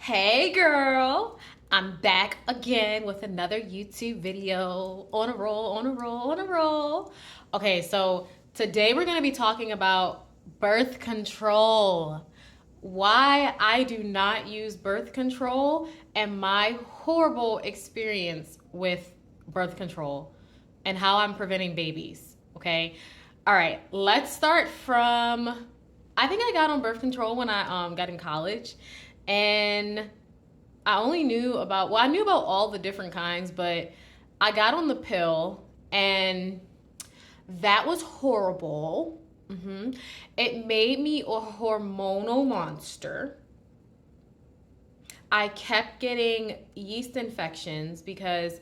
Hey girl, I'm back again with another YouTube video. On a roll, on a roll, on a roll. Okay, so today we're going to be talking about birth control. Why I do not use birth control and my horrible experience with birth control and how I'm preventing babies. Okay? All right, let's start from I think I got on birth control when I got in college, and I only knew about I knew about all the different kinds, but I got on the pill, and that was horrible. It made me a hormonal monster. I kept getting yeast infections because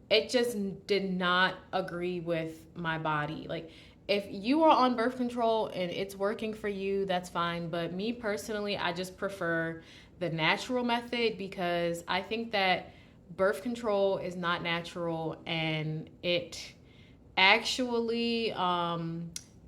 it just did not agree with my body. Like, if you are on birth control and it's working for you, that's fine. But me personally, I just prefer the natural method because I think that birth control is not natural and it actually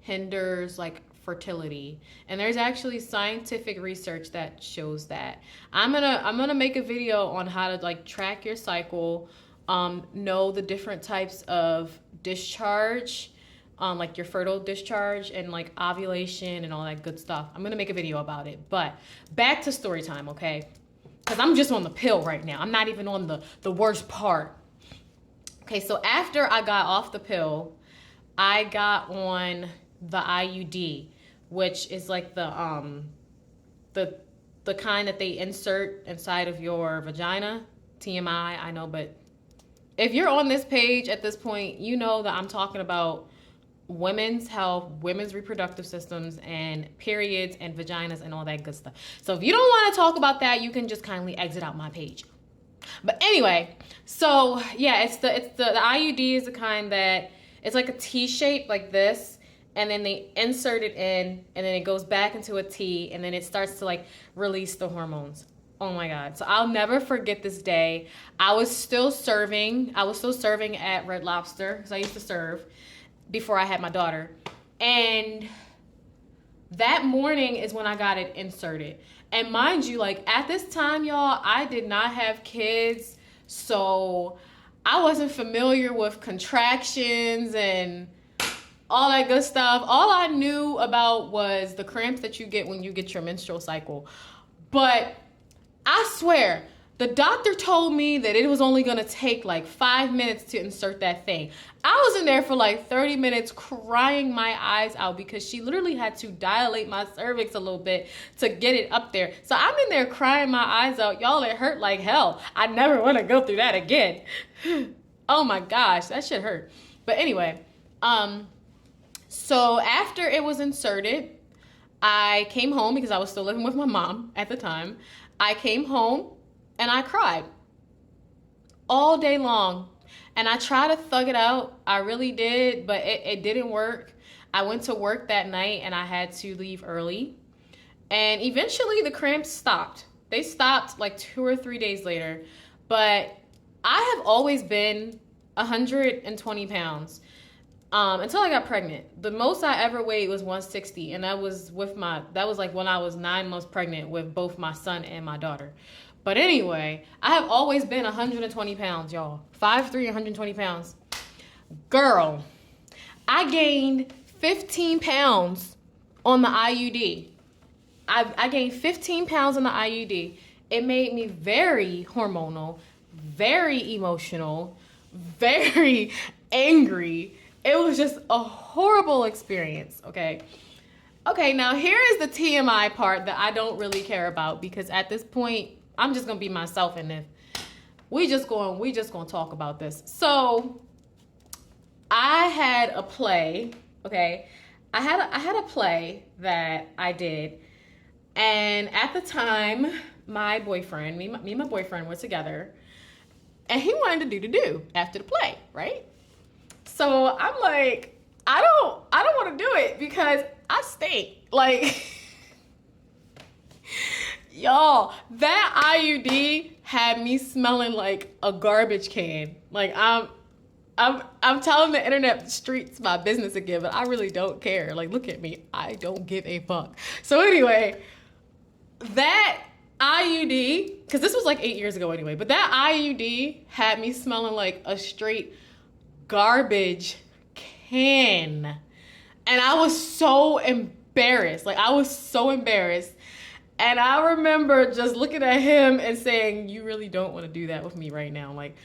hinders like fertility, and there's actually scientific research that shows that. I'm gonna make a video on how to like track your cycle, know the different types of discharge, like your fertile discharge and like ovulation and all that good stuff. I'm gonna make a video about it. But back to story time, okay? Because I'm just on the pill right now. I'm not even on the worst part. Okay, so after I got off the pill, I got on the IUD, which is like the kind that they insert inside of your vagina. TMI, I know, but if you're on this page at this point, you know that I'm talking about women's health, women's reproductive systems, and periods and vaginas and all that good stuff. So if you don't want to talk about that, you can just kindly exit out my page. But anyway, so yeah, the IUD is the kind that it's like a T shape like this, and then they insert it in, and then it goes back into a T, and then it starts to like release the hormones. Oh my God. So I'll never forget this day. I was still serving at Red Lobster because I used to serve before I had my daughter. And that morning is when I got it inserted. And mind you, like at this time, y'all, I did not have kids. So I wasn't familiar with contractions and all that good stuff. All I knew about was the cramps that you get when you get your menstrual cycle. But I swear, the doctor told me that it was only gonna take like 5 minutes to insert that thing. I was in there for like 30 minutes crying my eyes out because she literally had to dilate my cervix a little bit to get it up there. So I'm in there crying my eyes out. Y'all, it hurt like hell. I never wanna go through that again. Oh my gosh, that shit hurt. But anyway, so after it was inserted, I came home because I was still living with my mom at the time. I came home and I cried all day long. And I tried to thug it out. I really did, but it didn't work. I went to work that night and I had to leave early. And eventually the cramps stopped. They stopped like 2 or 3 days later. But I have always been 120 pounds until I got pregnant. The most I ever weighed was 160, and that was like when I was 9 months pregnant with both my son and my daughter. But anyway, I have always been 120 pounds, y'all. 5'3", 120 pounds. Girl, I gained 15 pounds on the IUD. I gained 15 pounds on the IUD. It made me very hormonal, very emotional, very angry. It was just a horrible experience, okay? Okay, now here is the TMI part that I don't really care about because at this point, I'm just gonna be myself, and if we just gonna talk about this. So I had a play, okay? I had a play that I did, and at the time, my boyfriend, me and my boyfriend were together, and he wanted to do after the play, right? So I'm like, I don't want to do it because I stink. Like, y'all, that IUD had me smelling like a garbage can. Like I'm telling the internet, the streets, my business again, but I really don't care. Like, look at me, I don't give a fuck. So anyway, that IUD, because this was like 8 years ago anyway, but that IUD had me smelling like a straight garbage can. And I was so embarrassed. Like, I was so embarrassed. And I remember just looking at him and saying, you really don't want to do that with me right now. Like,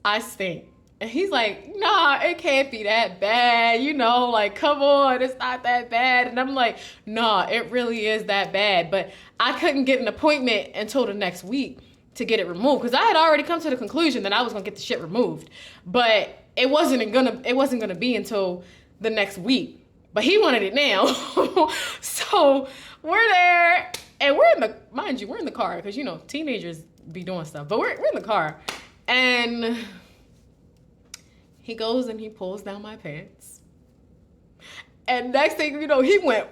I stink. And he's like, nah, it can't be that bad. You know, like, come on, it's not that bad. And I'm like, nah, it really is that bad. But I couldn't get an appointment until the next week to get it removed, because I had already come to the conclusion that I was gonna get the shit removed. But it wasn't gonna be until the next week. But he wanted it now. So we're there, and we're in the car, because, you know, teenagers be doing stuff. But we're in the car, and he goes and he pulls down my pants. And next thing you know, he went.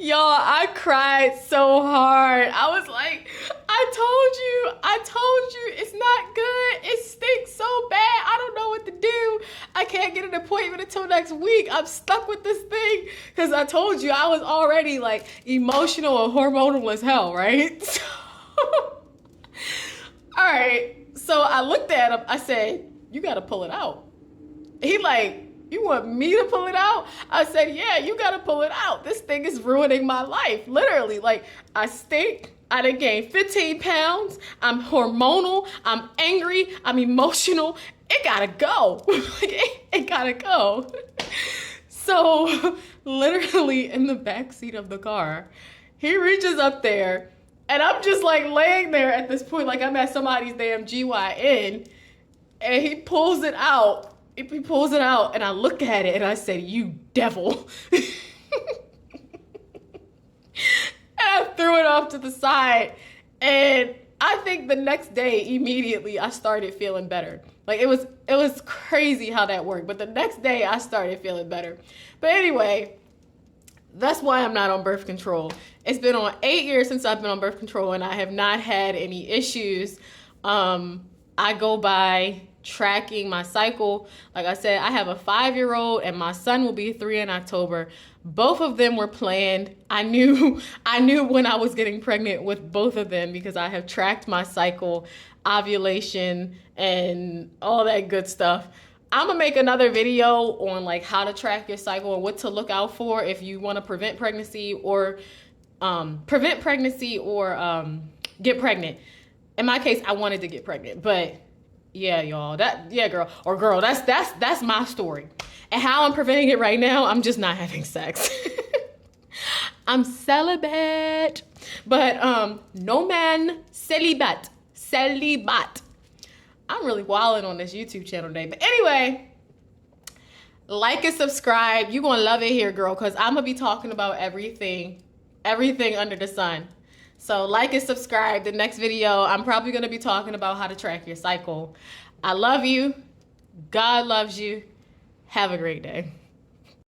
Y'all, I cried so hard. I was like, I told you, it's not good. It stinks so bad. I don't know what to do. I can't get an appointment until next week. I'm stuck with this thing. Because I told you, I was already like emotional and hormonal as hell, right? So, all right. So I looked at him. I said, you got to pull it out. He like, you want me to pull it out? I said, yeah, you got to pull it out. This thing is ruining my life. Literally, like, I stink. I done gained 15 pounds. I'm hormonal. I'm angry. I'm emotional. It got to go. It got to go. So literally in the backseat of the car, he reaches up there, and I'm just like laying there at this point like I'm at somebody's damn GYN, and he pulls it out. He pulls it out, and I look at it, and I said, you devil. And I threw it off to the side, and I think the next day, immediately, I started feeling better. Like, it was crazy how that worked, but the next day, I started feeling better. But anyway, that's why I'm not on birth control. It's been on 8 years since I've been on birth control, and I have not had any issues. I go by tracking my cycle. Like I said, I have a 5-year-old, and my son will be 3 in October. Both of them were planned. I knew when I was getting pregnant with both of them, because I have tracked my cycle, ovulation, and all that good stuff. I'm gonna make another video on like how to track your cycle and what to look out for if you want to prevent pregnancy or get pregnant. In my case, I wanted to get pregnant, but yeah, y'all, girl, that's my story. And how I'm preventing it right now, I'm just not having sex. I'm celibate, but no man, celibate. I'm really wilding on this YouTube channel today. But anyway, like and subscribe. You're gonna love it here, girl, because I'm gonna be talking about everything under the sun. So like and subscribe. The next video, I'm probably gonna be talking about how to track your cycle. I love you. God loves you. Have a great day.